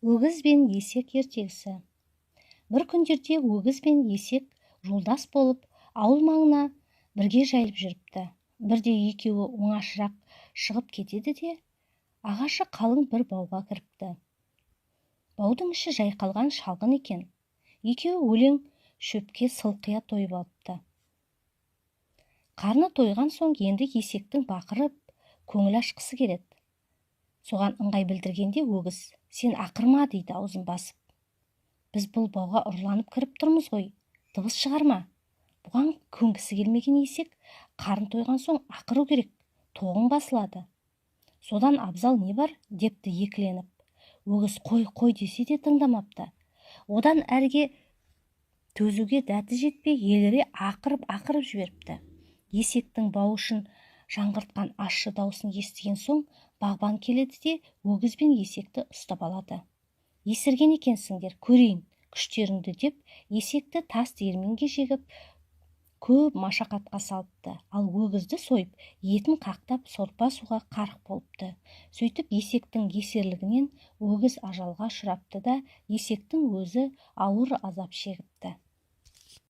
Өгіз бен есек ертегісі. Бір күндерде өгіз бен есек жолдас болып ауыл маңына бірге жайылып жүріпті. Бірде екеуі оңашарақ шығып кетеді де ағашы қалың бір бауға кіріпті. Баудың іші жайқалған шалғын екен. Екеуі өлең шөпке сылқия тойып алыпты. Қарны тойған соң енді есектің бақырып көңіл ашқысы келеді. Соған ыңғай білдіргенде өгіз: "Сен ақырма" дейді аузын басып. "Біз бұл бауға ұрланып кіріп тұрмыз ғой, дыбыс шығарма." Бұған көнгісі келмеген есек: "Қарын тойған соң ақыру керек, тоғың басылады." "Содан абзал не бар?" депті екіленіп. Өгіз қой десе де тыңдамапты. Одан әрге төзуге дәті жетпей еліре ақырып жіберіпті. Есектің бауышын жаңғыртқан ащы даусын естіген соң бағбан келеді де өгіз бен есекті ұстап алады. "Есірген екенсіңдер, көрейін күштеріңді" деп есекті тас диірменге жегіп көп машақатқа салыпты. Ал өгізді сойып етін қақтап сорпа суға қарық болыпты. Сөйтіп есектің есерлігінен өгіз ажалға ұшырапты да есектің өзі ауыр азап шегіпті.